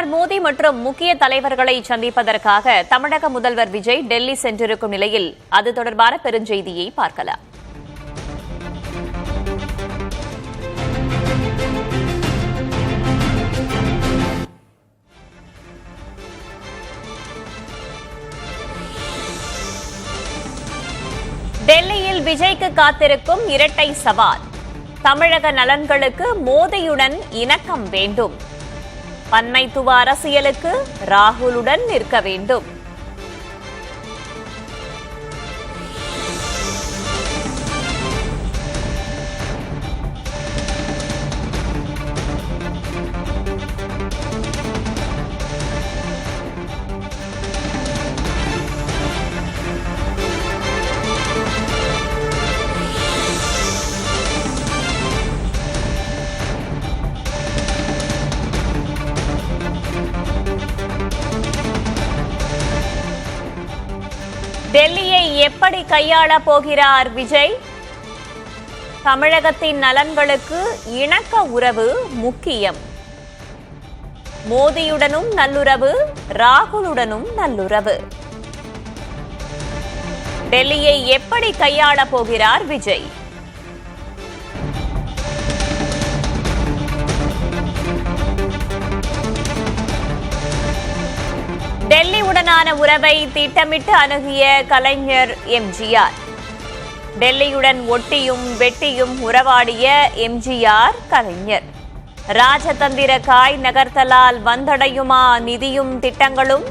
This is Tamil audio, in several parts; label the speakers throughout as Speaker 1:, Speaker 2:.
Speaker 1: பிரதமர் மோடி மற்றும் முக்கிய தலைவர்களை சந்திப்பதற்காக தமிழக முதல்வர் விஜய் டெல்லி சென்றிருக்கும் நிலையில் அது தொடர்பான பெருஞ்செய்தியை பார்க்கலாம். டெல்லியில் விஜய்க்கு காத்திருக்கும் இரட்டை சவால். தமிழக நலன்களுக்கு மோடியுடன் இணக்கம் வேண்டும். பன்மைத்துவ அரசியலுக்கு ராகுலுடன் நிற்க வேண்டும். டெல்லியை எப்படி கையாள போகிறார் விஜய்? தமிழகத்தின் நலன்களுக்கு இணக்க உறவு முக்கியம். மோடியுடனும் நல்லுறவு, ராகுலுடனும் நல்லுறவு. டெல்லியை எப்படி கையாள போகிறார் விஜய்? டெல்லியுடனான உறவை திட்டமிட்டு அணுகிய கலைஞர் எம்ஜிஆர். டெல்லியுடன் ஒட்டியும் வெட்டியும் உறவாடிய எம்ஜிஆர் கலைஞர். ராஜதந்திர காய் நகர்த்தலால் வந்தடையுமா நிதியும் திட்டங்களும்?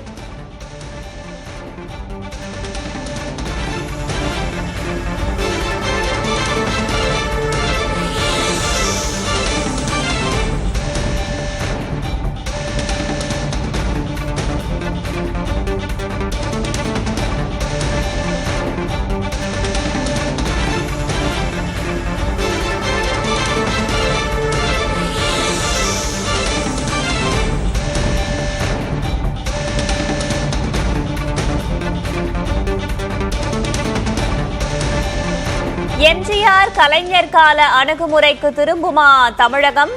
Speaker 1: எம்ஜிஆர் கலைஞர் கால அணுகுமுறைக்கு திரும்புமா தமிழகம்?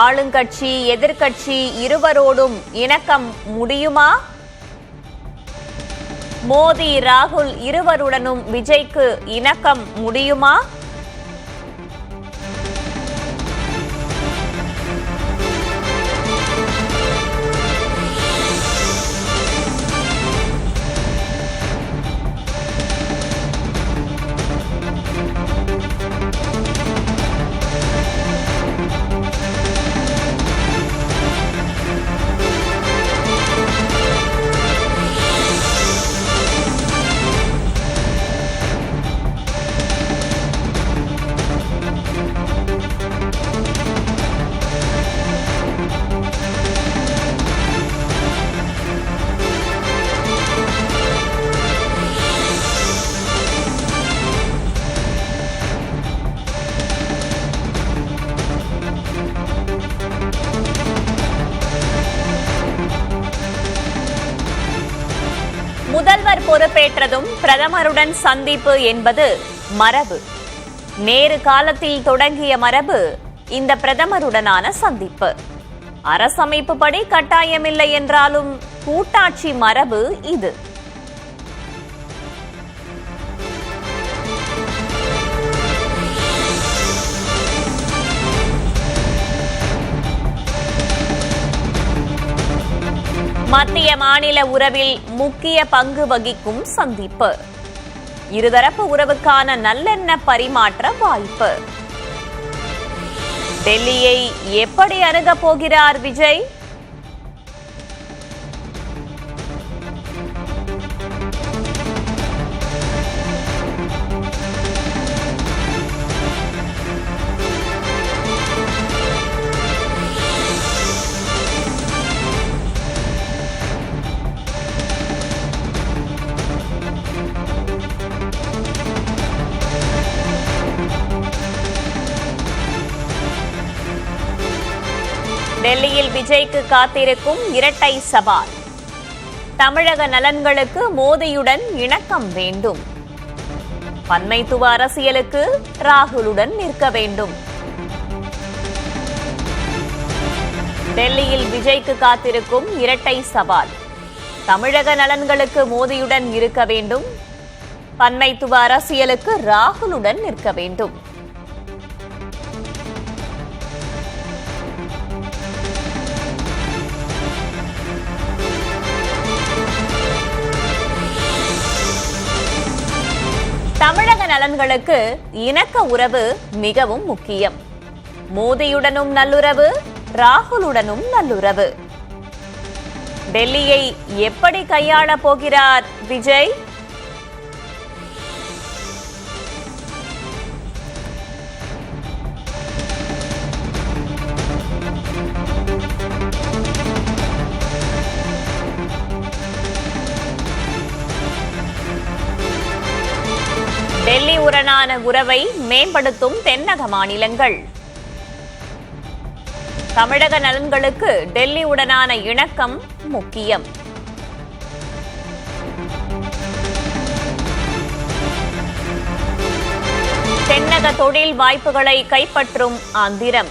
Speaker 1: ஆளுங்கட்சி எதிர்க்கட்சி இருவரோடும் இணக்கம் முடியுமா? மோடி ராகுல் இருவருடனும் விஜய்க்கு இணக்கம் முடியுமா? முதல்வர் பொறுப்பேற்றதும் பிரதமருடன் சந்திப்பு என்பது மரபு. நேரு காலத்தில் தொடங்கிய மரபு இந்த பிரதமருடனான சந்திப்பு. அரசமைப்புப்படி கட்டாயமில்லை என்றாலும் கூட்டாட்சி மரபு இது. மத்திய மாநில உறவில் முக்கிய பங்கு வகிக்கும் சந்திப்பு. இருதரப்பு உறவுக்கான நல்லெண்ண பரிமாற்ற வாய்ப்பு. டெல்லியை எப்படி அணுகப் போகிறார் விஜய்? டெல்லியில் விஜய்க்கு காத்திருக்கும் இரட்டை சவால். தமிழக நலன்களுக்கு மோடியுடன் இணக்கம் வேண்டும். பன்மைத்துவ அரசியலுக்கு ராகுலுடன் நிற்க வேண்டும். டெல்லியில் விஜய்க்கு காத்திருக்கும் இரட்டை சவால். தமிழக நலன்களுக்கு மோடியுடன் இருக்க வேண்டும், பன்மைத்துவ அரசியலுக்கு ராகுலுடன் நிற்க வேண்டும். தமிழக நலன்களுக்கு இணக்க உறவு மிகவும் முக்கியம். மோடியுடனும் நல்லுறவு, ராகுலுடனும் நல்லுறவு. டெல்லியை எப்படி கையாளப் போகிறார் விஜய்? டெல்லி உடனான உறவை மேம்படுத்தும் தென்னக மாநிலங்கள். தமிழக நலன்களுக்கு டெல்லி உடனான இணக்கம் முக்கியம். தென்னக தொழில் வாய்ப்புகளை கைப்பற்றும் ஆந்திரம்.